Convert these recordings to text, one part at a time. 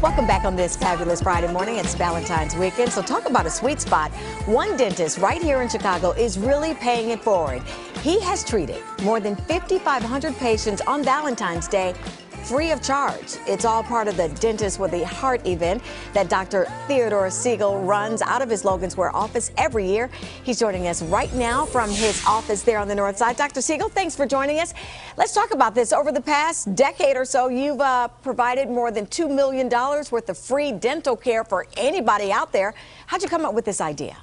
Welcome back on this fabulous Friday morning. It's Valentine's weekend, so talk about a sweet spot. One dentist right here in Chicago is really paying it forward. He has treated more than 5,500 patients on Valentine's Day free of charge. It's all part of the Dentist with a Heart event that Dr. Theodore Siegel runs out of his Logan Square office every year. He's joining us right now from his office there on the north side. Dr. Siegel, thanks for joining us. Let's talk about this. Over the past decade or so, you've provided more than $2 million worth of free dental care for anybody out there. How'd you come up with this idea?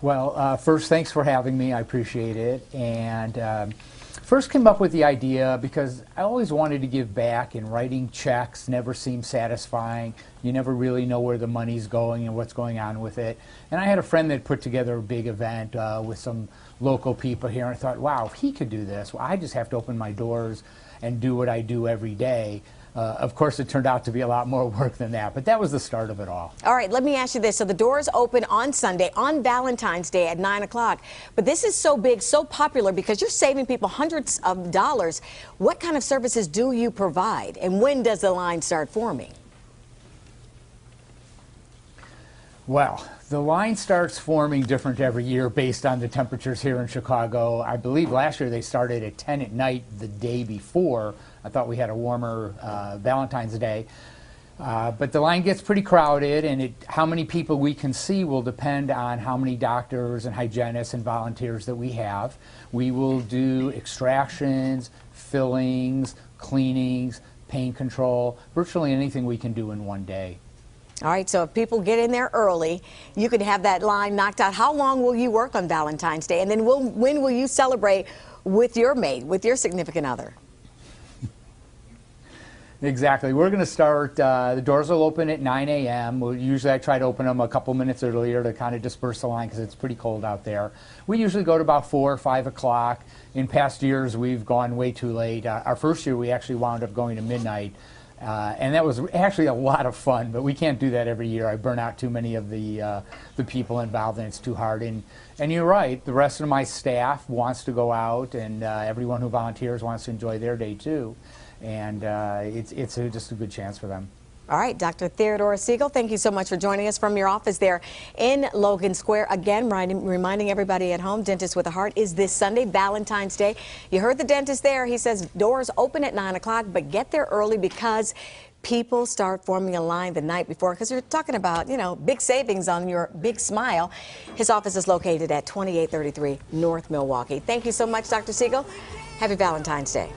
Well, first, thanks for having me. I appreciate it. And first came up with the idea because I always wanted to give back, and writing checks never seemed satisfying. You never really know where the money's going and what's going on with it. And I had a friend that put together a big event with some local people here, and I thought, wow, if he could do this, well, I just have to open my doors and do what I do every day. Of course, it turned out to be a lot more work than that, but that was the start of it all. All right, let me ask you this. So the doors open on Sunday, on Valentine's Day at 9 o'clock. But this is so big, so popular, because you're saving people hundreds of dollars. What kind of services do you provide, and when does the line start forming? Well, the line starts forming different every year based on the temperatures here in Chicago. I believe last year they started at 10 at night the day before. I thought we had a warmer Valentine's Day. But the line gets pretty crowded, and how many people we can see will depend on how many doctors and hygienists and volunteers that we have. We will do extractions, fillings, cleanings, pain control, virtually anything we can do in one day. All right, so if people get in there early, you can have that line knocked out. How long will you work on Valentine's Day? And then when will you celebrate with your mate, with your significant other? Exactly. We're going to start, the doors will open at 9 a.m. Usually I try to open them a couple minutes earlier to kind of disperse the line because it's pretty cold out there. We usually go to about 4 or 5 o'clock. In past years, we've gone way too late. Our first year, we actually wound up going to midnight. And that was actually a lot of fun, but we can't do that every year. I burn out too many of the people involved, and it's too hard. And you're right, the rest of my staff wants to go out, and everyone who volunteers wants to enjoy their day too. And it's just a good chance for them. All right, Dr. Theodore Siegel, thank you so much for joining us from your office there in Logan Square. Again, reminding everybody at home, Dentist with a Heart is this Sunday, Valentine's Day. You heard the dentist there. He says doors open at 9 o'clock, but get there early because people start forming a line the night before, because you're talking about, you know, big savings on your big smile. His office is located at 2833 North Milwaukee. Thank you so much, Dr. Siegel. Happy Valentine's Day.